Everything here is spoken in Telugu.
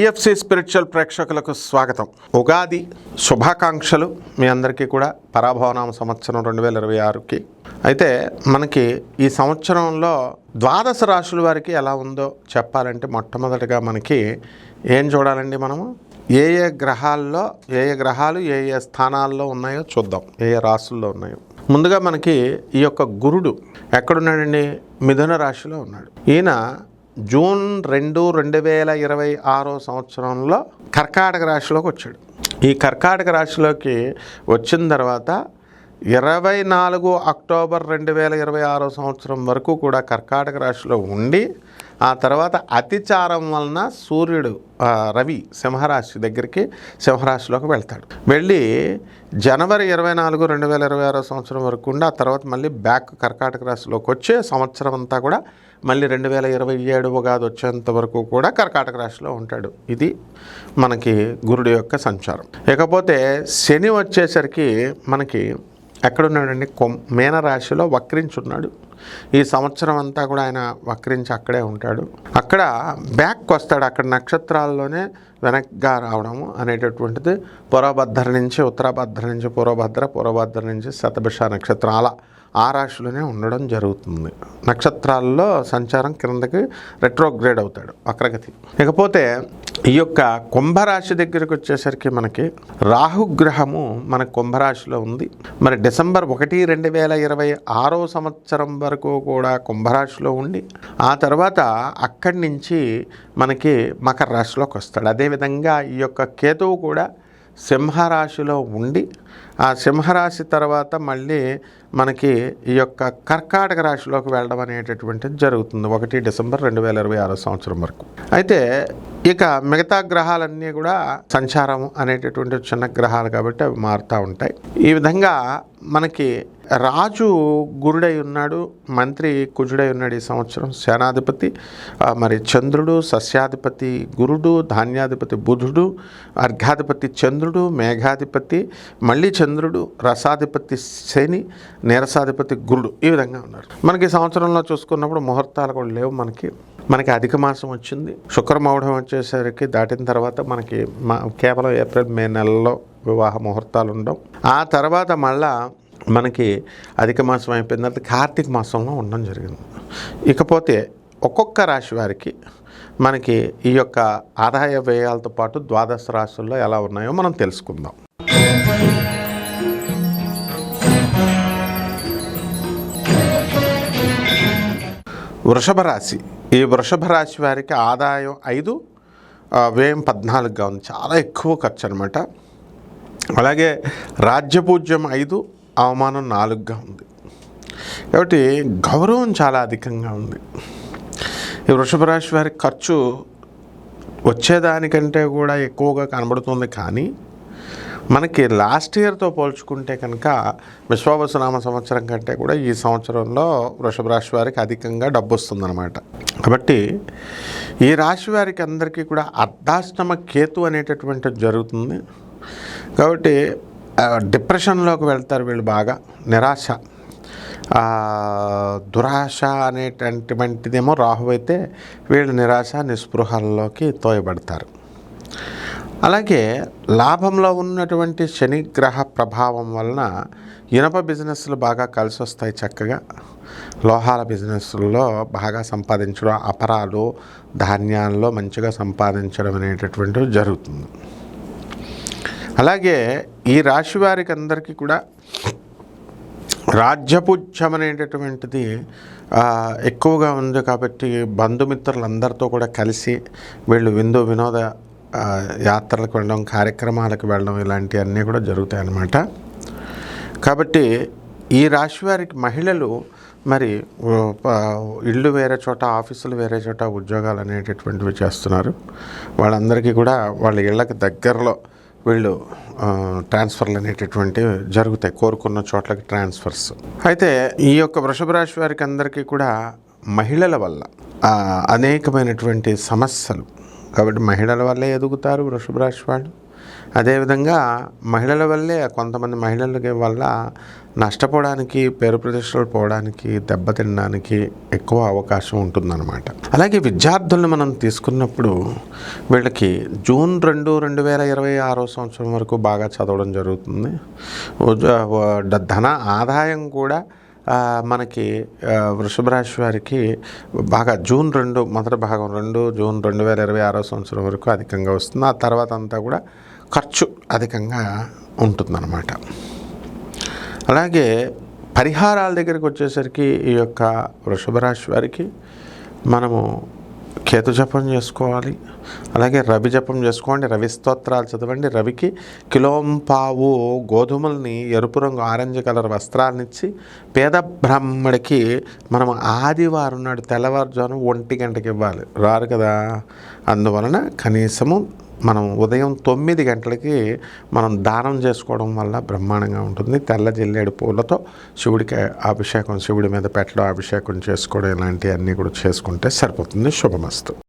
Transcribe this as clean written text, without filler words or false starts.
టిఎఫ్సి స్పిరిచువల్ ప్రేక్షకులకు స్వాగతం. ఉగాది శుభాకాంక్షలు మీ అందరికీ కూడా. పరాభవనామ సంవత్సరం 2026కి అయితే మనకి ఈ సంవత్సరంలో ద్వాదశ రాశుల వారికి ఎలా ఉందో చెప్పాలంటే మొట్టమొదటిగా మనకి ఏం చూడాలండి, మనము ఏ ఏ గ్రహాలు ఏ ఏ స్థానాల్లో ఉన్నాయో చూద్దాం, ఏ ఏ రాశుల్లో ఉన్నాయో. ముందుగా మనకి ఈ యొక్క గురుడు ఎక్కడున్నాడండి? మిథున రాశిలో ఉన్నాడు. ఈయన జూన్ 2, 2026 సంవత్సరంలో కర్కాటక రాశిలోకి వచ్చాడు. ఈ కర్కాటక రాశిలోకి వచ్చిన తర్వాత 24 అక్టోబర్ 2026 సంవత్సరం వరకు కూడా కర్కాటక రాశిలో ఉండి, ఆ తర్వాత అతిచారం వలన సూర్యుడు రవి సింహరాశి దగ్గరికి సింహరాశిలోకి వెళ్తాడు. వెళ్ళి జనవరి 24, 2026 సంవత్సరం వరకు ఉండి, ఆ తర్వాత మళ్ళీ బ్యాక్ కర్కాటక రాశిలోకి వచ్చే సంవత్సరం అంతా కూడా మళ్ళీ 2027 ఉగాది వచ్చేంత వరకు కూడా కర్కాటక రాశిలో ఉంటాడు. ఇది మనకి గురుడు యొక్క సంచారం. ఇకపోతే శని వచ్చేసరికి మనకి ఎక్కడున్నాడండి? మీనరాశిలో వక్రించున్నాడు. ఈ సంవత్సరం అంతా కూడా ఆయన వక్రించి అక్కడే ఉంటాడు. అక్కడ బ్యాక్ వస్తాడు. అక్కడ నక్షత్రాల్లోనే వెనక్గా రావడము అనేటటువంటిది పూర్వభద్ర నుంచి ఉత్తరాభద్ర నుంచి పూర్వభద్ర నుంచి శతభిష నక్షత్రం, అలా ఆ రాశిలోనే ఉండడం జరుగుతుంది. నక్షత్రాల్లో సంచారం కిందకి రెట్రోగ్రేడ్ అవుతాడు, వక్రగతి. ఇకపోతే ఈ యొక్క కుంభరాశి దగ్గరికి వచ్చేసరికి మనకి రాహుగ్రహము మన కుంభరాశిలో ఉంది. మరి డిసెంబర్ 1, 2026 సంవత్సరం వరకు కూడా కుంభరాశిలో ఉండి, ఆ తర్వాత అక్కడి నుంచి మనకి మకర రాశిలోకి వస్తాడు. అదేవిధంగా ఈ యొక్క కేతువు కూడా సింహరాశిలో ఉండి, ఆ సింహరాశి తర్వాత మళ్ళీ మనకి ఈ యొక్క కర్కాటక రాశిలోకి వెళ్ళడం అనేటటువంటిది జరుగుతుంది 1 డిసెంబర్ 2026 సంవత్సరం వరకు. అయితే ఇక మిగతా గ్రహాలన్నీ కూడా సంచారం అనేటటువంటి చిన్న గ్రహాలు కాబట్టి అవి మారుతూ ఉంటాయి. ఈ విధంగా మనకి రాజు గురుడై ఉన్నాడు, మంత్రి కుజుడై ఉన్నాడు. ఈ సంవత్సరం సేనాధిపతి మరి చంద్రుడు, సస్యాధిపతి గురుడు, ధాన్యాధిపతి బుధుడు, అర్ఘాధిపతి చంద్రుడు, మేఘాధిపతి మళ్ళీ చంద్రుడు, రసాధిపతి శని, నీరసాధిపతి గురుడు, ఈ విధంగా ఉన్నారు. మనకి సంవత్సరంలో చూసుకున్నప్పుడు ముహూర్తాలు కూడా లేవు. మనకి అధిక మాసం వచ్చింది. శుక్రమౌఢం వచ్చేసరికి దాటిన తర్వాత మనకి కేవలం ఏప్రిల్, మే నెలలో వివాహ ముహూర్తాలు ఉండవు. ఆ తర్వాత మళ్ళా మనకి అధిక మాసం అయిపోయిన తర్వాత కార్తీక మాసంలో ఉండడం జరిగింది. ఇకపోతే ఒక్కొక్క రాశి వారికి మనకి ఈ యొక్క ఆదాయ వ్యయాలతో పాటు ద్వాదశ రాశుల్లో ఎలా ఉన్నాయో మనం తెలుసుకుందాం. వృషభ రాశి. ఈ వృషభ రాశి వారికి ఆదాయం 5, వ్యయం 14గా ఉంది. చాలా ఎక్కువ ఖర్చు అనమాట. అలాగే రాజ్యపూజ్యం 5, అవమానం 4గా ఉంది. కాబట్టి గౌరవం చాలా అధికంగా ఉంది. ఈ వృషభ రాశి వారికి ఖర్చు వచ్చేదానికంటే కూడా ఎక్కువగా కనబడుతుంది. కానీ మనకి లాస్ట్ ఇయర్తో పోల్చుకుంటే కనుక విశ్వావసునామ సంవత్సరం కంటే కూడా ఈ సంవత్సరంలో వృషభ రాశి వారికి అధికంగా డబ్బు వస్తుందన్నమాట. కాబట్టి ఈ రాశి వారికి అందరికీ కూడా అర్ధాష్టమ కేతు అనేటటువంటిది జరుగుతుంది. కాబట్టి డిప్రెషన్లోకి వెళ్తారు వీళ్ళు. బాగా నిరాశ, దురాశ అనేటటువంటిదేమో రాహు అయితే, వీళ్ళు నిరాశ నిస్పృహల్లోకి తోయబడతారు. అలాగే లాభంలో ఉన్నటువంటి శనిగ్రహ ప్రభావం వలన ఇనప బిజినెస్లు బాగా కలిసి వస్తాయి. చక్కగా లోహాల బిజినెస్లో బాగా సంపాదించడం, అపరాలు ధాన్యాల్లో మంచిగా సంపాదించడం అనేటటువంటిది జరుగుతుంది. అలాగే ఈ రాశి వారికి అందరికీ కూడా రాజ్యపూజ్యం అనేటటువంటిది ఎక్కువగా ఉంది. కాబట్టి బంధుమిత్రులందరితో కూడా కలిసి వీళ్ళు వినోద యాత్రలకు వెళ్ళడం, కార్యక్రమాలకు వెళ్ళడం, ఇలాంటివన్నీ కూడా జరుగుతాయి అన్నమాట. కాబట్టి ఈ రాశి వారికి మహిళలు మరి ఇళ్ళు వేరే చోట, ఆఫీసులు వేరే చోట ఉద్యోగాలు అనేటటువంటివి చేస్తున్నారు. వాళ్ళందరికీ కూడా వాళ్ళ ఇళ్ళకి దగ్గరలో వీళ్ళు ట్రాన్స్ఫర్లు అనేటటువంటివి జరుగుతాయి, కోరుకున్న చోట్లకి ట్రాన్స్ఫర్స్. అయితే ఈ యొక్క వృషభ రాశి వారికి అందరికీ కూడా మహిళల వల్ల అనేకమైనటువంటి సమస్యలు, కాబట్టి మహిళల వల్లే ఎదుగుతారు వృషభ రాశి వాళ్ళు. అదేవిధంగా మహిళల వల్లే కొంతమంది మహిళలకి వల్ల నష్టపోవడానికి, పేరు ప్రతిష్టలు పోవడానికి, దెబ్బతినడానికి ఎక్కువ అవకాశం ఉంటుందన్నమాట. అలాగే విద్యార్థులను మనం తీసుకున్నప్పుడు వీళ్ళకి జూన్ 2, 2026 సంవత్సరం వరకు బాగా చదవడం జరుగుతుంది. ధన ఆదాయం కూడా మనకి వృషభ రాశి వారికి బాగా జూన్ 2 మొదటి భాగం జూన్ 2026 సంవత్సరం వరకు అధికంగా వస్తుంది. ఆ తర్వాత అంతా కూడా ఖర్చు అధికంగా ఉంటుందన్నమాట. అలాగే పరిహారాల దగ్గరికి వచ్చేసరికి ఈ యొక్క వృషభ రాశి వారికి మనము కేతు జపం చేసుకోవాలి. అలాగే రవి జపం చేసుకోండి, రవి స్తోత్రాలు చదవండి. రవికి కిలోంపావు గోధుమల్ని ఎరుపు రంగు ఆరెంజ్ కలర్ వస్త్రాలనిచ్చి పేద బ్రాహ్మడికి మనం ఆదివారం నాడు తెల్లవారుజాము 1 గంటకి ఇవ్వాలి. రారు కదా, అందువలన కనీసము మనం ఉదయం 9 గంటలకి మనం దానం చేసుకోవడం వల్ల బ్రహ్మాండంగా ఉంటుంది. తెల్ల జిల్లేడు పూలతో శివుడికి అభిషేకం, శివుడి మీద పెట్టడం, అభిషేకం చేసుకోవడం ఇలాంటివన్నీ కూడా చేసుకుంటే సరిపోతుంది. శుభమస్తు.